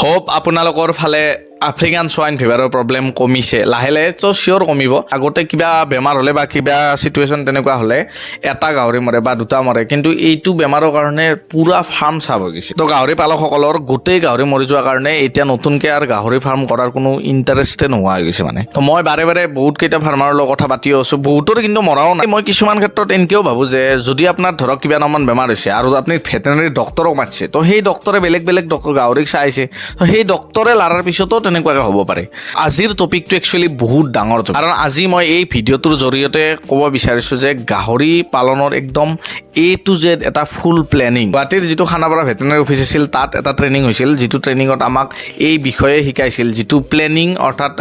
hope আপোনালোকৰ ফালে African swine ফিভাৰৰ problem কমিছে লাহে লাহে তো চিয়ৰ কমিব আগতে কিবা বেমাৰ হ'লে বা কিবা সিচুৱেশ্যন তেনেকুৱা হ'লে এটা গাহৰি মৰে বা দুটা মৰে কিন্তু এইটো বেমাৰৰ কাৰণে পুৰা ফাৰ্ম চাব হৈ গৈছে তো গাহৰি পালকসকলৰ গোটেই গাহৰি মৰি যোৱাৰ কাৰণে এতিয়া নতুনকৈ আৰু গাহৰি ফাৰ্ম কৰাৰ কোনো ইণ্টাৰেষ্টে নোহোৱা হৈ গৈছে মানে তো মই বাৰে বাৰে বহুত কেইটা ফাৰ্মাৰৰ লগত কথা পাতি আছো বহুতৰ কিন্তু মৰাও নাই মই কিছুমান ক্ষেত্ৰত এনেকৈও ভাবোঁ যে যদি আপোনাৰ ধৰক কিবা নামান বেমাৰ হৈছে আৰু আপুনি ভেটেনাৰী ডক্টৰক মাতিছে তো সেই ডক্টৰে বেলেগ বেলেগ গাহৰিক চাইছে তো সেই ডক্টৰে লাৰাৰ পিছতো তেনেকুৱাকৈ হ'ব পাৰে আজিৰ টপিকটো একচুৱেলি বহুত ডাঙৰ কাৰণ আজি মই এই ভিডিঅ'টোৰ জৰিয়তে ক'ব বিচাৰিছোঁ যে গাহৰি পালনৰ একদম এ টু জেড এটা ফুল প্লেনিং গুৱাহাটীৰ যিটো খানাপাৰা ভেটেনাৰী অফিচ আছিল তাত এটা ট্ৰেইনিং হৈছিল যিটো ট্ৰেইনিঙত আমাক এই বিষয়ে শিকাইছিল যিটো প্লেনিং অৰ্থাৎ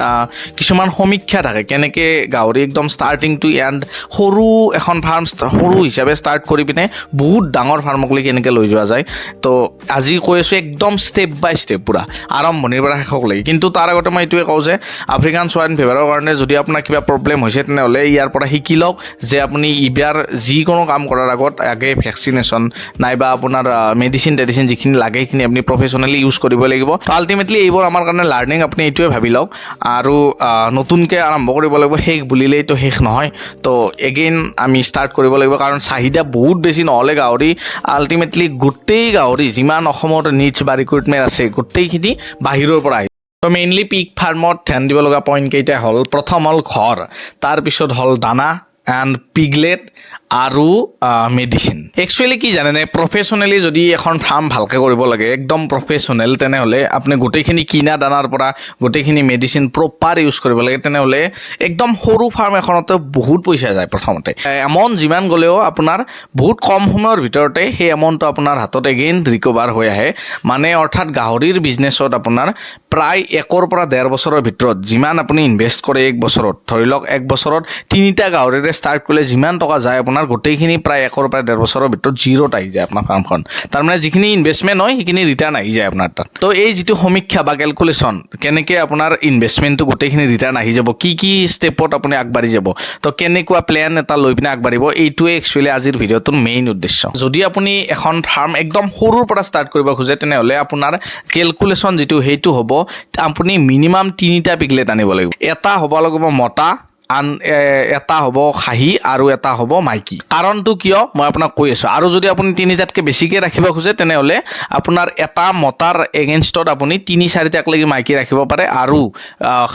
কিছুমান সমীক্ষা থাকে কেনেকৈ গাহৰি একদম ষ্টাৰ্টিং টু এণ্ড সৰু এখন ফাৰ্ম সৰু হিচাপে ষ্টাৰ্ট কৰি পিনে বহুত ডাঙৰ ফাৰ্মকলৈ কেনেকৈ লৈ যোৱা যায় তো আজি কৈ আছোঁ একদম ষ্টেপ বাই ষ্টেপ পুৰা আৰম্ভণিৰ পৰা শেষলৈকে কিন্তু তাৰ আগতে মই এইটোৱে কওঁ যে আফ্ৰিকান সোয়াইন ফিভাৰৰ কাৰণে যদি আপোনাৰ কিবা প্ৰব্লেম হৈছে তেনেহ'লে ইয়াৰ পৰা শিকি লওক যে আপুনি এইবাৰ যিকোনো কাম কৰাৰ আগত আগে ভেকচিনেশ্যন নাইবা আপোনাৰ মেডিচিন যিখিনি লাগে সেইখিনি আপুনি প্ৰফেশ্যনেলি ইউজ কৰিব লাগিব তো আল্টিমেটলি এইবোৰ আমাৰ কাৰণে লাৰ্ণিং আপুনি এইটোৱে ভাবি লওক আৰু নতুনকৈ আৰম্ভ কৰিব লাগিব শেষ বুলিলেইতো শেষ নহয় তো এগেইন আমি ষ্টাৰ্ট কৰিব লাগিব কাৰণ চাহিদা বহুত বেছি নহ'লে গাহৰি আল্টিমেটলি গোটেই গাহৰি যিমান অসমৰ নিডছ বা ৰিক্ৰুইটমেণ্ট আছে গোটেইখিনি বাহিৰৰ পৰা আহে তো মেইনলি পিক ফাৰ্মত ধ্যান দিব লগা পইণ্ট কেইটা হ'ল প্ৰথম হ'ল ঘৰ তাৰপিছত হ'ল দানা এণ্ড পিগলেট আৰু মেডিচিন একচুৱেলি কি জানেনে প্ৰফেশ্যনেলি যদি এখন ফাৰ্ম ভালকৈ কৰিব লাগে একদম প্ৰফেশ্যনেল তেনেহ'লে আপুনি গোটেইখিনি কিনা দানাৰ পৰা গোটেইখিনি মেডিচিন প্ৰপাৰ ইউজ কৰিব লাগে তেনেহ'লে একদম সৰু ফাৰ্ম এখনতে বহুত পইচা যায় প্ৰথমতে এমাউণ্ট যিমান গ'লেও আপোনাৰ বহুত কম সময়ৰ ভিতৰতে সেই এমাউণ্টটো আপোনাৰ হাতত এগেইন ৰিকভাৰ হৈ আহে মানে অৰ্থাৎ গাহৰিৰ বিজনেছত আপোনাৰ প্ৰায় 1 পৰা 1.5 বছৰৰ ভিতৰত যিমান আপুনি ইনভেষ্ট কৰে 1 বছৰত ধৰি লওক 1 বছৰত 3টা গাহৰিৰে ষ্টাৰ্ট কৰিলে যিমান টকা যায় আপোনাৰ গোটেইখিনি প্ৰায় 1 পৰা 1.5 বছৰৰ ভিতৰত জিৰ'ত আহি যায় আপোনাৰ ফাৰ্মখন তাৰমানে যিখিনি ইনভেষ্টমেণ্ট হয় সেইখিনি ৰিটাৰ্ণ আহি যায় আপোনাৰ তাত তো এই যিটো সমীক্ষা বা কেলকুলেশ্যন কেনেকৈ আপোনাৰ ইনভেষ্টমেণ্টটো গোটেইখিনি ৰিটাৰ্ণ আহি যাব কি ষ্টেপত আপুনি আগবাঢ়ি যাব তো কেনেকুৱা প্লেন এটা লৈ পিনে আগবাঢ়িব এইটোৱে একচুৱেলি আজিৰ ভিডিঅ'টোৰ মেইন উদ্দেশ্য যদি আপুনি এখন ফাৰ্ম একদম সৰুৰ পৰা ষ্টাৰ্ট কৰিব খোজে তেনেহ'লে আপোনাৰ কেলকুলেশ্যন যিটো সেইটো হ'ব আপুনি মিনিমাম 3টা পিগলেট আনিব লাগিব এটা হ'ব লাগিব মতা আন এটা হ'ব খাহী আৰু এটা হ'ব মাইকী কাৰণটো কিয় মই আপোনাক কৈ আছোঁ আৰু যদি আপুনি 3টাতকৈ বেছিকৈ ৰাখিব খোজে তেনেহ'লে আপোনাৰ এটা মতাৰ এগেইনষ্টত আপুনি 3-4টালৈকে মাইকী ৰাখিব পাৰে আৰু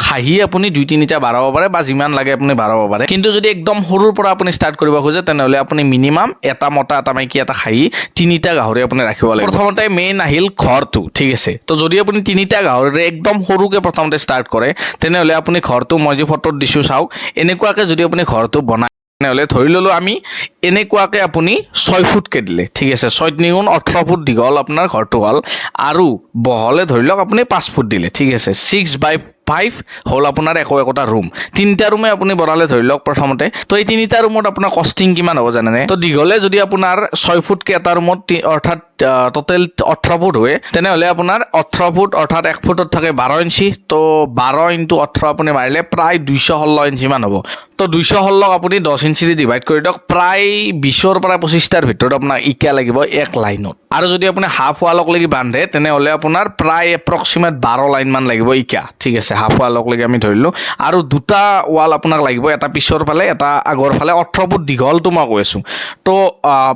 খাহী আপুনি 2-3টা বাঢ়াব পাৰে বা যিমান লাগে আপুনি বাঢ়াব পাৰে কিন্তু যদি একদম সৰুৰ পৰা আপুনি ষ্টাৰ্ট কৰিব খোজে তেনেহ'লে আপুনি মিনিমাম এটা মতা এটা মাইকী এটা খাহী 3টা গাহৰি আপুনি ৰাখিব লাগিব প্ৰথমতে মেইন আহিল ঘৰটো ঠিক আছে তো যদি আপুনি 3টা গাহৰিৰে একদম সৰুকৈ প্ৰথমতে ষ্টাৰ্ট কৰে তেনেহ'লে আপুনি ঘৰটো মই যে ফটোত দিছোঁ চাওক এনেকুৱাকৈ যদি আপুনি ঘৰটো বনায় তেনেহ'লে ধৰি ল'লোঁ আমি এনেকুৱাকৈ আপুনি 6 ফুটকৈ দিলে ঠিক আছে 6 × 18 ফুট দীঘল আপোনাৰ ঘৰটো হ'ল আৰু বহলে ধৰি লওক আপুনি 5 ফুট দিলে ঠিক আছে 6/5 হ'ল আপোনাৰ একোটা ৰুম 3টা ৰুমে আপুনি বনালে ধৰি লওক প্ৰথমতে তো এই 3টা ৰুমত আপোনাৰ কষ্টিং কিমান হ'ব জানেনে তো দীঘলে যদি আপোনাৰ 6 ফুটকৈ এটা ৰুমত অৰ্থাৎ টোটেল 18 ফুট হয় তেনেহ'লে আপোনাৰ 18 ফুট অৰ্থাৎ 1 ফুটত থাকে 12 ইঞ্চি তো 12 × 18 আপুনি মাৰিলে প্ৰায় 216 ইঞ্চিমান হ'ব তো 216 আপুনি 10 ইঞ্চিৰে ডিভাইড কৰি দিয়ক প্ৰায় 20ৰ পৰা 25টাৰ ভিতৰত আপোনাৰ ইকা লাগিব এক লাইনত আৰু যদি আপুনি হাফ ৱালকলৈকে বান্ধে তেনেহ'লে আপোনাৰ প্ৰায় এপ্ৰক্সিমেট 12 লাইনমান লাগিব ইকা ঠিক আছে হাফ ৱালকলৈকে আমি ধৰিলোঁ আৰু 2টা ৱাল আপোনাক লাগিব এটা পিছৰ ফালে এটা আগৰ ফালে 18 ফুট দীঘলটো মই কৈ আছোঁ তো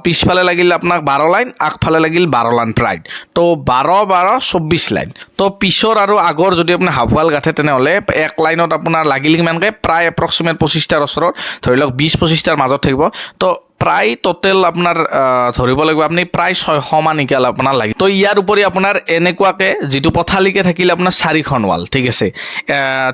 পিছফালে লাগিল আপোনাক 12 লাইন আগফালে লাগিল 12 লাইন প্ৰায় তো 12-12-24 লাইন তো পিছৰ আৰু আগৰ যদি আপুনি হাফ ৱাল গাঠে তেনেহ'লে এক লাইনত আপোনাৰ লাগিল কিমানকৈ প্ৰায় এপ্ৰক্সিমেট 25টাৰ ওচৰত ধৰি লওক 20-25টাৰ মাজত থাকিব তো প্ৰায় টোটেল আপোনাৰ ধৰিব লাগিব আপুনি প্ৰায় 600 মান ইকাল আপোনাৰ লাগে তো ইয়াৰ উপৰি আপোনাৰ এনেকুৱাকৈ যিটো পথালিকৈ থাকিলে আপোনাৰ 4খন ৱাল ঠিক আছে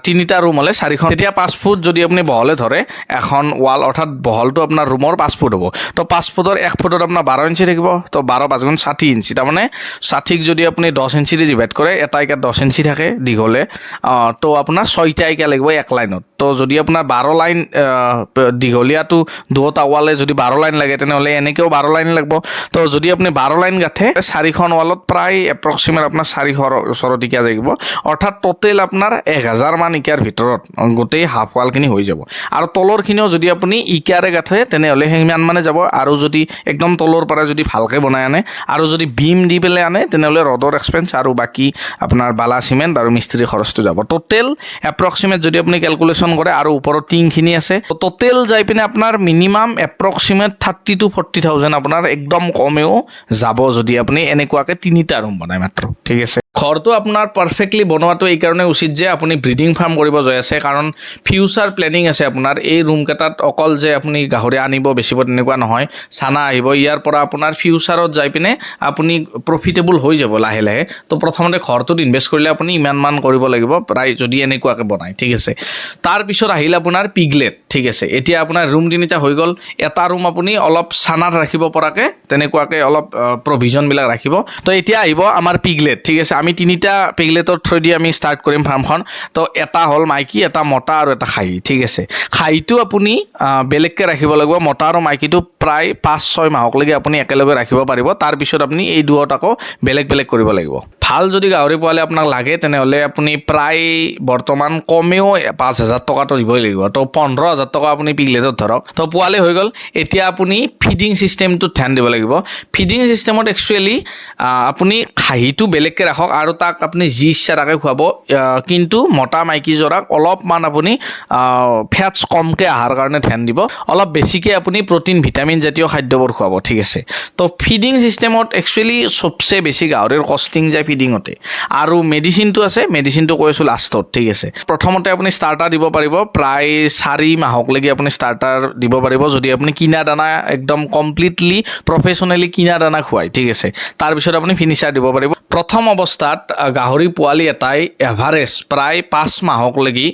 3টা ৰুম হ'লে 4খন তেতিয়া 5 ফুট যদি আপুনি বহলে ধৰে এখন ৱাল অৰ্থাৎ বহলটো আপোনাৰ ৰুমৰ 5 ফুট হ'ব তো 5 ফুটৰ 1 ফুটত আপোনাৰ 12 ইঞ্চি থাকিব তো 12-5 × 60 ইঞ্চি তাৰমানে 60ক যদি আপুনি 10 ইঞ্চিৰে ডিভাইড কৰে এটা ইকাত 10 ইঞ্চি থাকে দীঘলে তো আপোনাৰ 6টা ইকা লাগিব এক লাইনত তো যদি আপোনাৰ 12 লাইন দীঘলীয়াটো দুটা ৱালে যদি 12 লাইন লাগে তেনেহ'লে এনেকৈও 12 লাইন লাগিব তো যদি আপুনি 12 লাইন গাঠে 4খন ৱালত প্ৰায় এপ্ৰক্সিমেট আপোনাৰ 400 ওচৰত ইকা লাগিব অৰ্থাৎ টোটেল আপোনাৰ 1000 মান ইকাৰ ভিতৰত গোটেই হাফ ৱালখিনি হৈ যাব আৰু তলৰখিনিও যদি আপুনি ইকাৰে গাঠে তেনেহ'লে সিমান মানে যাব আৰু যদি একদম তলৰ পৰা যদি ভালকৈ বনাই আনে আৰু যদি বিম দি পেলাই আনে তেনেহ'লে ৰডৰ এক্সপেন্স আৰু বাকী আপোনাৰ বালা সিমেণ্ট আৰু মিস্ত্ৰী খৰচটো যাব টোটেল এপ্ৰক্সিমেট যদি আপুনি ক্যালকুলেশন কৰে আৰু ওপৰত টিংখিনি আছে টোটেল যাই পিনে আপোনাৰ মিনিমাম এপ্ৰক্সিমেট 30 to 40,000 আপোনাৰ একদম কমেও যাব যদি আপুনি এনেকুৱাকে 3টা ৰুম বনাই মাত্ৰ ঠিক আছে ঘৰটো আপোনাৰ পাৰফেক্টলি বনোৱাটো এই কাৰণে উচিত যে আপুনি ব্ৰিডিং ফাৰ্ম কৰিব যায় আছে কাৰণ ফিউচাৰ প্লেনিং আছে আপোনাৰ এই ৰুম কেটাত অকল যে আপুনি গাহৰি আনিব বেছিব তেনেকুৱা নহয় সানা আহিব ইয়াৰ পৰা আপোনাৰ ফিউচাৰত যাই পিনে আপুনি প্ৰফিটেবল হৈ যাব লাহে লাহে তো প্ৰথমতে ঘৰটোত ইনভেষ্ট কৰিলে আপুনি ইমান মান কৰিব লাগিব প্ৰায় যদি এনেকুৱাকে বনায় ঠিক আছে তাৰ পিছত আহিল আপোনাৰ পিগলেট ঠিক আছে এতিয়া আপোনাৰ ৰুম 3টা হৈ গ'ল এটা ৰুম আপুনি অলপ সানাত ৰাখিব পৰাকে তেনেকুৱাকে অলপ প্ৰভিজন বিলাক ৰাখিব তো এতিয়া আহিব আমাৰ পিগলেট ঠিক আছে আমি 3টা পিগলেটৰ থ্ৰু দি আমি ষ্টাৰ্ট কৰিম ফাৰ্মখন তো এটা হল মাইকী এটা মতা আৰু এটা খাই ঠিক আছে খাইটো আপুনি বেলেগকে ৰাখিব লাগিব মতা আৰু মাইকীটো প্ৰায় 5-6 মাহকলৈকে আপুনি একেলগে ৰাখিব পাৰিব তাৰ পিছত আপুনি এই দুটাকো বেলেগ বেলেগ কৰিব লাগিব ভাল যদি গাহৰি পোৱালি আপোনাক লাগে তেনেহ'লে আপুনি প্ৰায় বৰ্তমান কমেও 5,000 টকাটো দিবই লাগিব তো 15,000 টকা আপুনি পিগলেটত ধৰক তো পোৱালি হৈ গ'ল এতিয়া আপুনি ফিডিং সিস্টেমটো ধ্যান দিব লাগিব ফিডিং সিস্টেমত একচুয়ালি আপুনি খাহিটো বেলেগকে ৰাখক আৰু তাক আপুনি যি ইচ্ছা তাকে খুৱাব কিন্তু মতা মাইকী জোৰাক অলপমান আপুনি ফেটছ কমকৈ আহাৰ কাৰণে ধ্যান দিব অলপ বেছিকৈ আপুনি প্ৰটিন ভিটামিন জাতীয় খাদ্যবোৰ খুৱাব ঠিক আছে তো ফিডিং সিস্টেমত একচুয়ালি সবচে বেছি গাহৰিৰ কষ্টিং যায় ফিডিঙতে আৰু মেডিচিনটো আছে মেডিচিনটো কৈ আছোঁ লাষ্টত ঠিক আছে প্ৰথমতে আপুনি ষ্টাৰ্টাৰ দিব পাৰিব প্ৰায় 4 মাহকলৈকে আপুনি ষ্টাৰ্টাৰ দিব পাৰিব যদি আপুনি কিনা দানা একদম কমপ্লিটলি প্ৰফেশ্যনেলি কিনা দানা খুৱায় ঠিক আছে তাৰপিছত আপুনি ফিনিচাৰ দিব পাৰিব প্ৰথম অৱস্থাত গাহৰি পোৱালি এটাই এভাৰেজ প্ৰায় 5 মাহকলৈকে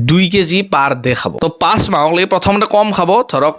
2 কেজি পাৰ ডে খাব তো 5 মাহকলৈকে প্ৰথমতে কম খাব ধৰক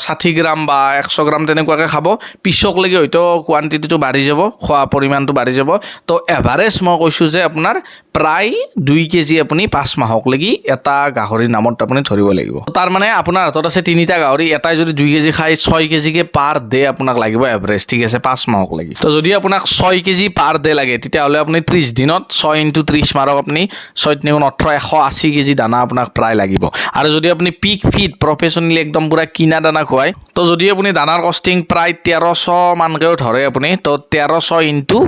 60 গ্ৰাম বা 100 গ্ৰাম তেনেকুৱাকৈ খাব পিছকলৈকে হয়তো কোৱান্টিটিটো বাঢ়ি যাব খোৱা পৰিমাণটো বাঢ়ি যাব তো এভাৰেজ মই কৈছোঁ যে আপোনাৰ প্ৰায় 2 কেজি আপুনি 5 মাহকলৈকে এটা গাহৰিৰ নামত আপুনি ধৰিব লাগিব তাৰ মানে আপোনাৰ হাতত আছে 3টা গাহৰি এটাই যদি 2 কেজি খায় 6 কেজিকে পাৰ ডে আপোনাক লাগিব এভাৰেজ ঠিক আছে 5 মাহকলৈকে তো যদি আপোনাক 6 কেজি পাৰ ডে লাগে তেতিয়াহ'লে আপুনি 30 দিনত 6 × 30 মাৰক আপুনি 6 × 9 18 180 কেজি দানা আপোনাক প্ৰায় লাগিব আৰু যদি আপুনি পিক ফিড প্ৰফেশ্যনেলি একদম পুৰা কিনা দানা খুৱায় তো যদি আপুনি দানাৰ কষ্টিং প্ৰায় 1300 মানকৈও ধৰে আপুনি তো 1300 ×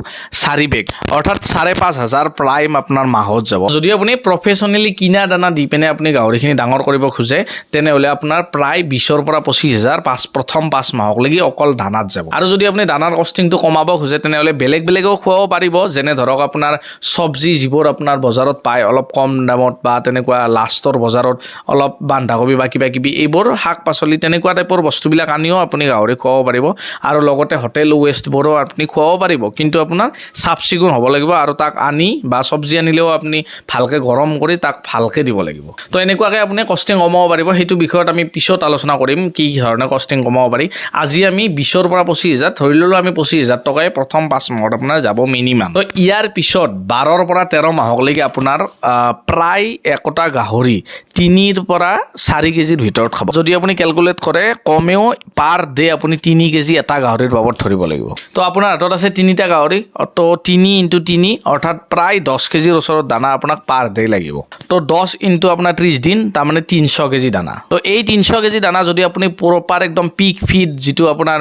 4 বেগ অৰ্থাৎ 5,500 প্ৰাইম আপোনাৰ মাহত যাব যদি আপুনি প্ৰফেশ্যনেলি কিনা দানা দি পিনে আপুনি গাহৰিখিনি ডাঙৰ কৰিব খোজে তেনেহ'লে আপোনাৰ প্ৰায় 20,000 পৰা 25,000 প্ৰথম 5 মাহকলৈকে অকল দানাত যাব আৰু যদি আপুনি দানাৰ কষ্টিংটো কমাব খোজে তেনেহ'লে বেলেগ বেলেগও খুৱাব পাৰিব যেনে ধৰক আপোনাৰ চব্জি যিবোৰ আপোনাৰ বজাৰত পায় অলপ কম দামত বা তেনেকুৱা লাষ্টৰ বজাৰত অলপ বন্ধাকবি বা কিবা কিবি এইবোৰ শাক পাচলি তেনেকুৱা টাইপৰ বস্তুবিলাক আনিও আপুনি গাহৰি খুৱাব পাৰিব আৰু লগতে হোটেল ৱেষ্টবোৰো আপুনি খুৱাব পাৰিব কিন্তু আপোনাৰ চাফ চিকুণ হ'ব লাগিব আৰু তাক আনি বা চব্জি আনিলেও আপুনি ভালকৈ গৰম কৰি তাক ভালকৈ দিব লাগিব তো এনেকুৱাকৈ আপুনি কষ্টিং কমাব পাৰিব সেইটো বিষয়ত আমি পিছত আলোচনা কৰিম কি ধৰণে কষ্টিং কমাব পাৰি আজি আমি 20,000 পৰা 25,000 ধৰি ল'লোঁ আমি 25,000 টকাই প্ৰথম 5 মাহত আপোনাৰ যাব মিনিমাম তো ইয়াৰ পিছত 12 পৰা 13 মাহকলৈকে আপোনাৰ প্ৰায় একটা গাহৰি 3 পৰা 4 কেজিৰ ভিতৰত খাব যদি আপুনি ক্যালকুলেট কৰে কমেও পাৰ ডে আপুনি 3 কেজি এটা গাহৰিৰ বাবদ ধৰিব লাগিব তো আপোনাৰ হাতত আছে 3টা গাহৰি তো 3 × 3 অৰ্থাৎ প্ৰায় 10 কেজিৰ ওচৰত দানা আপোনাক পাৰ ডে লাগিব তো 10 × আপোনাৰ 30 দিন তাৰমানে 300 কেজি দানা তো এই 300 কেজি দানা যদি আপুনি প্ৰপাৰ একদম পিক ফিড যিটো আপোনাৰ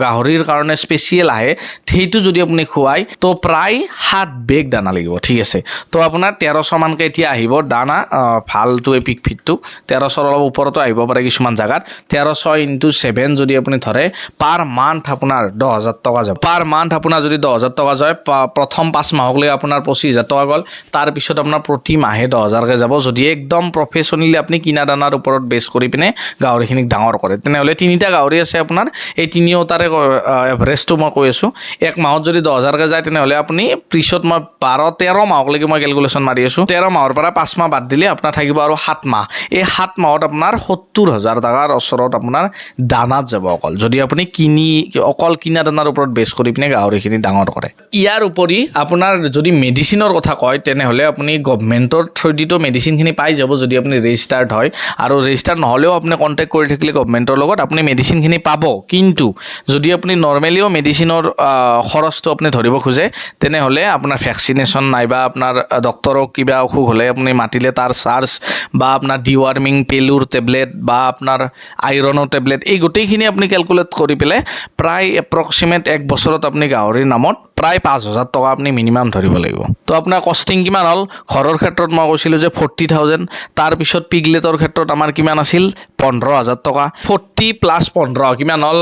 গাহৰিৰ কাৰণে স্পেচিয়েল আহে সেইটো যদি আপুনি খুৱায় তো প্ৰায় 7 বেগ দানা লাগিব ঠিক আছে তো আপোনাৰ 1300 মানকৈ এতিয়া আহিব দানা ভালটো পিক ফিডটো 1300 অলপ ওপৰতো আহিব পাৰে কিছুমান জাগাত 1300 × 7 যদি আপুনি ধৰে পাৰ মান্থ আপোনাৰ 10,000 টকা যাব পাৰ মান্থ আপোনাৰ যদি 10,000 টকা যায় প্ৰথম 5 মাহকলৈ আপোনাৰ 25,000 টকা গ'ল তাৰপিছত আপোনাৰ প্ৰতি মাহে 10,000কৈ যাব যদি একদম প্ৰফেশ্যনেলি আপুনি কিনা দানাৰ ওপৰত বেছ কৰি পিনে গাহৰিখিনিক ডাঙৰ কৰে তেনেহ'লে 3টা গাহৰি আছে আপোনাৰ এই 3টাৰে এভাৰেজটো মই কৈ আছোঁ এক মাহত যদি 10,000কৈ যায় তেনেহ'লে আপুনি পিছত মই 12-13 মাহকলৈকে মই কেলকুলেশ্যন মাৰি আছোঁ 13 মাহৰ পৰা 5 মাহ বাদ দিলে আপোনাৰ থাকিব আৰু 7 মাহ এই 7 মাহত আপোনাৰ 70,000 টকাৰ ওচৰত আপোনাৰ দানাত যাব অকল যদি আপুনি অকল কিনা দানাৰ ওপৰত বেছ কৰি পিনে গাহৰিখিনি ডাঙৰ কৰে ইয়াৰ উপৰি আপোনাৰ যদি মেডিচিনৰ কথা কয় তেনেহ'লে আপুনি গভমেণ্টৰ থ্ৰুদিতো মেডিচিনখিনি পাই যাব যদি আপুনি ৰেজিষ্টাৰ্ড হয় আৰু ৰেজিষ্টাৰ নহ'লেও আপুনি কণ্টেক্ট কৰি থাকিলে গভমেণ্টৰ লগত আপুনি মেডিচিনখিনি পাব কিন্তু যদি আপুনি নৰ্মেলিও মেডিচিনৰ খৰচটো আপুনি ধৰিব খোজে তেনেহ'লে আপোনাৰ ভেকচিনেশ্যন নাইবা আপোনাৰ ডক্তৰক কিবা অসুখ হ'লে আপুনি মাতিলে তাৰ চাৰ্জ বা আপোনাৰ ডিৱাৰ্মিং পেলুৰ টেবলেট বা আপোনাৰ আইৰণৰ টেবলেট এই গোটেইখিনি আপুনি কেলকুলেট কৰি পেলাই প্ৰায় এপ্ৰক্সিমেট 1 বছৰত আপুনি গাহৰিৰ নামত প্ৰায় 5,000 টকা আপুনি মিনিমাম ধৰিব লাগিব তো আপোনাৰ কষ্টিং কিমান হ'ল ঘৰৰ ক্ষেত্ৰত মই কৈছিলোঁ যে 40,000 তাৰপিছত পিগলেটৰ ক্ষেত্ৰত আমাৰ কিমান আছিল 15,000 টকা 40 প্লাছ 15 কিমান হ'ল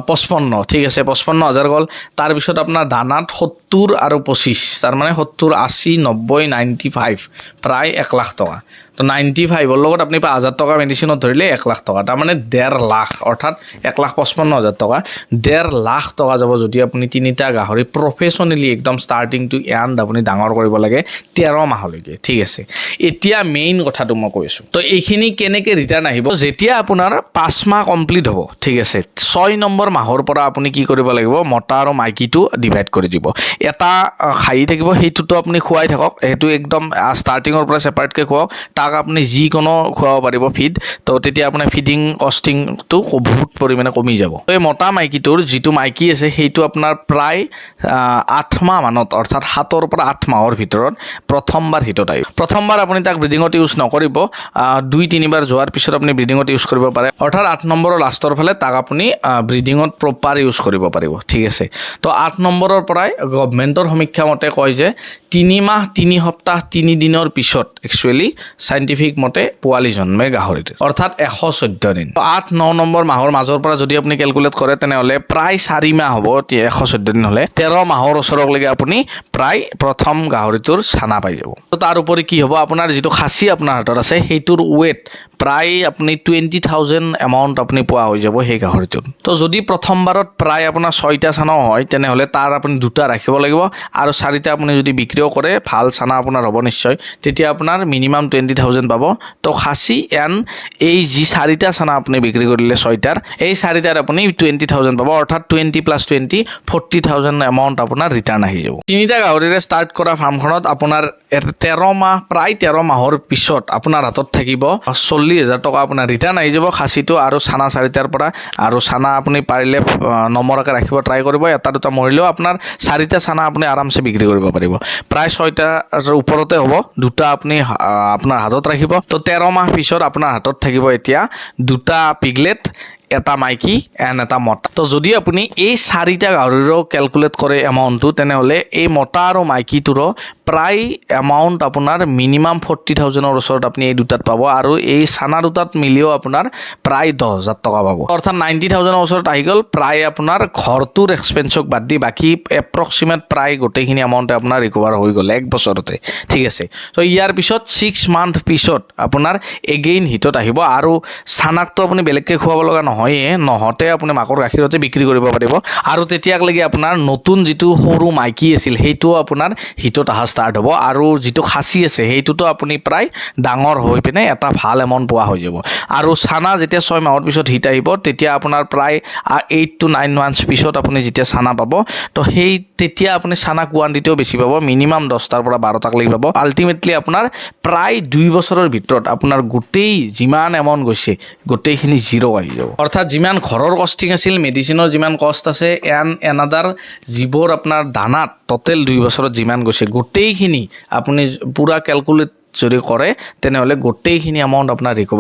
55 ঠিক আছে 55,000 গ'ল তাৰপিছত আপোনাৰ দানাত 70 আৰু 25 তাৰমানে 70 80 90 95 প্ৰায় 1 লাখ টকা তো 95ৰ লগত আপুনি 5,000 টকা মেডিচিনত ধৰিলে 1 লাখ টকা তাৰমানে 1.5 লাখ অৰ্থাৎ 1,55,000 টকা 1.5 লাখ টকা যাব যদি আপুনি 3টা গাহৰি প্ৰফেশ্যনেলি একদম ষ্টাৰ্টিং টু এণ্ড আপুনি ডাঙৰ কৰিব লাগে 13 মাহলৈকে ঠিক আছে এতিয়া মেইন কথাটো মই কৈছোঁ তো এইখিনি কেনেকৈ ৰিটাৰ্ণ আহিব যেতিয়া আপোনাৰ 5 মাহ কমপ্লিট হ'ব ঠিক আছে 6 নম্বৰ মাহৰ পৰা আপুনি কি কৰিব লাগিব মতা আৰু মাইকীটো ডিভাইড কৰি দিব এটা খাই থাকিব সেইটোতো আপুনি খুৱাই থাকক সেইটো একদম ষ্টাৰ্টিঙৰ পৰা ছেপাৰেটকৈ খুৱাওক তাক আপুনি যিকোনো খুৱাব পাৰিব ফিড তো তেতিয়া আপোনাৰ ফিডিং কষ্টিংটো বহুত পৰিমাণে কমি যাব এই মতা মাইকীটোৰ যিটো মাইকী আছে সেইটো আপোনাৰ প্ৰায় 8 মাহ মানত অৰ্থাৎ 7 পৰা 8 মাহৰ ভিতৰত প্ৰথমবাৰ হিটত আহিব প্ৰথমবাৰ আপুনি তাক ব্ৰিডিঙত ইউজ নকৰিব 2-3 বাৰ যোৱাৰ পিছত আপুনি ব্ৰিডিঙত ইউজ কৰিব পাৰে অৰ্থাৎ 8 নম্বৰৰ লাষ্টৰ ফালে তাক আপুনি ব্ৰিডিঙত প্ৰপাৰ ইউজ কৰিব পাৰিব ঠিক আছে তো 8 নম্বৰৰ পৰাই গভমেণ্টৰ সমীক্ষা মতে কয় যে 3 মাহ 3 সপ্তাহ 3 দিনৰ পিছত একচুৱেলি সাইণ্টিফিক মতে পোৱালি জন্মে গাহৰিৰ অৰ্থাৎ 114 দিন 8-9 নম্বৰ মাহৰ মাজৰ পৰা যদি আপুনি কেলকুলেট কৰে তেনেহ'লে প্ৰায় 4 মাহ হ'ব 114 দিন হ'লে 13 মাহৰ ওচৰলৈকে আপুনি প্ৰায় প্ৰথম গাহৰিটোৰ চানা পাই যাব তো তাৰ উপৰি কি হ'ব আপোনাৰ যিটো খাচী আপোনাৰ হাতত আছে সেইটোৰ ৱেট প্ৰায় আপুনি 20,000 এমাউণ্ট আপুনি পোৱা হৈ যাব সেই গাহৰিটোত তো যদি প্ৰথমবাৰত প্ৰায় আপোনাৰ 6টা চানাও হয় তেনেহ'লে তাৰ আপুনি 2টা ৰাখিব লাগিব আৰু 4টা আপুনি যদি বিক্ৰীও কৰে ভাল চানা আপোনাৰ হ'ব নিশ্চয় তেতিয়া আপোনাৰ মিনিমাম 20,000 পাব তো খাচী এণ্ড এই যি 4টা চানা আপুনি বিক্ৰী কৰিলে 6টাৰ এই 4টাৰ আপুনি 20,000 পাব অৰ্থাৎ 20 + 20 40,000 এমাউণ্ট আপোনাৰ ৰিটাৰ্ণ আহি যাব 3টা গাহৰিৰে ষ্টাৰ্ট কৰা ফাৰ্মখনত আপোনাৰ 13 মাহ প্ৰায় 13 মাহৰ পিছত আপোনাৰ হাতত থাকিব 40,000 টকা আপোনাৰ ৰিটাৰ্ণ আহি যাব খাচীটো আৰু চানা 4টাৰ পৰা আৰু চানা আপুনি পাৰিলে নমৰাকৈ ৰাখিব ট্ৰাই কৰিব এটা দুটা মৰিলেও আপোনাৰ 4টা চানা আপুনি আৰামছে বিক্ৰী কৰিব পাৰিব প্ৰায় 6টাৰ ওপৰতে হ'ব 2টা আপুনি আপোনাৰ হাতত ৰাখিব তো 13 মাহ পিছত আপোনাৰ হাতত থাকিব এতিয়া 2টা পিগলেট এটা মাইকী এণ্ড এটা মতা তো যদি আপুনি এই 4টা গাহৰিৰো কেলকুলেট কৰে এমাউণ্টটো তেনেহ'লে এই মতা আৰু মাইকীটোৰো প্ৰায় এমাউণ্ট আপোনাৰ মিনিমাম 40,000ৰ ওচৰত আপুনি এই দুটাত পাব আৰু এই চানা দুটাত মিলিও আপোনাৰ প্ৰায় 10,000 টকা পাব অৰ্থাৎ 90,000ৰ ওচৰত আহি গ'ল প্ৰায় আপোনাৰ ঘৰটোৰ এক্সপেন্সক বাদ দি বাকী এপ্ৰক্সিমেট প্ৰায় গোটেইখিনি এমাউণ্টে আপোনাৰ ৰিকভাৰ হৈ গ'ল 1 বছৰতে ঠিক আছে তো ইয়াৰ পিছত 6 মান্থ পিছত আপোনাৰ এগেইন হিটত আহিব আৰু চানাকটো আপুনি বেলেগকৈ খুৱাব লগা নহওঁতে আপুনি মাকৰ গাখীৰতে বিক্ৰী কৰিব পাৰিব আৰু তেতিয়ালৈকে আপোনাৰ নতুন যিটো সৰু মাইকী আছিল সেইটোও আপোনাৰ হিটত অহা ষ্টাৰ্ট হ'ব আৰু যিটো খাচী আছে সেইটোতো আপুনি প্ৰায় ডাঙৰ হৈ পিনে এটা ভাল এমাউণ্ট পোৱা হৈ যাব আৰু চানা যেতিয়া 6 মাহৰ পিছত হিট আহিব তেতিয়া আপোনাৰ প্ৰায় 8 to 9 মান্থছ পিছত আপুনি যেতিয়া চানা পাব তো সেই তেতিয়া আপুনি চানা কোৱান্টিটিও বেছি পাব মিনিমাম 10টাৰ পৰা 12টালৈকে পাব আল্টিমেটলি আপোনাৰ প্ৰায় 2 বছৰৰ ভিতৰত আপোনাৰ গোটেই যিমান এমাউণ্ট গৈছে গোটেইখিনি জিৰ' আহি যাব অৰ্থাৎ যিমান ঘৰৰ কষ্টিং আছিল মেডিচিনৰ যিমান কষ্ট আছে এণ্ড এনাদাৰ যিবোৰ আপোনাৰ দানাত টোটেল 2 বছৰত যিমান গৈছে গোটেইখিনি আপুনি পুৰা কেলকুলেট যদি কৰে তেনেহ'লে গোটেইখিনি এমাউণ্ট আপোনাৰ ৰিকভাৰ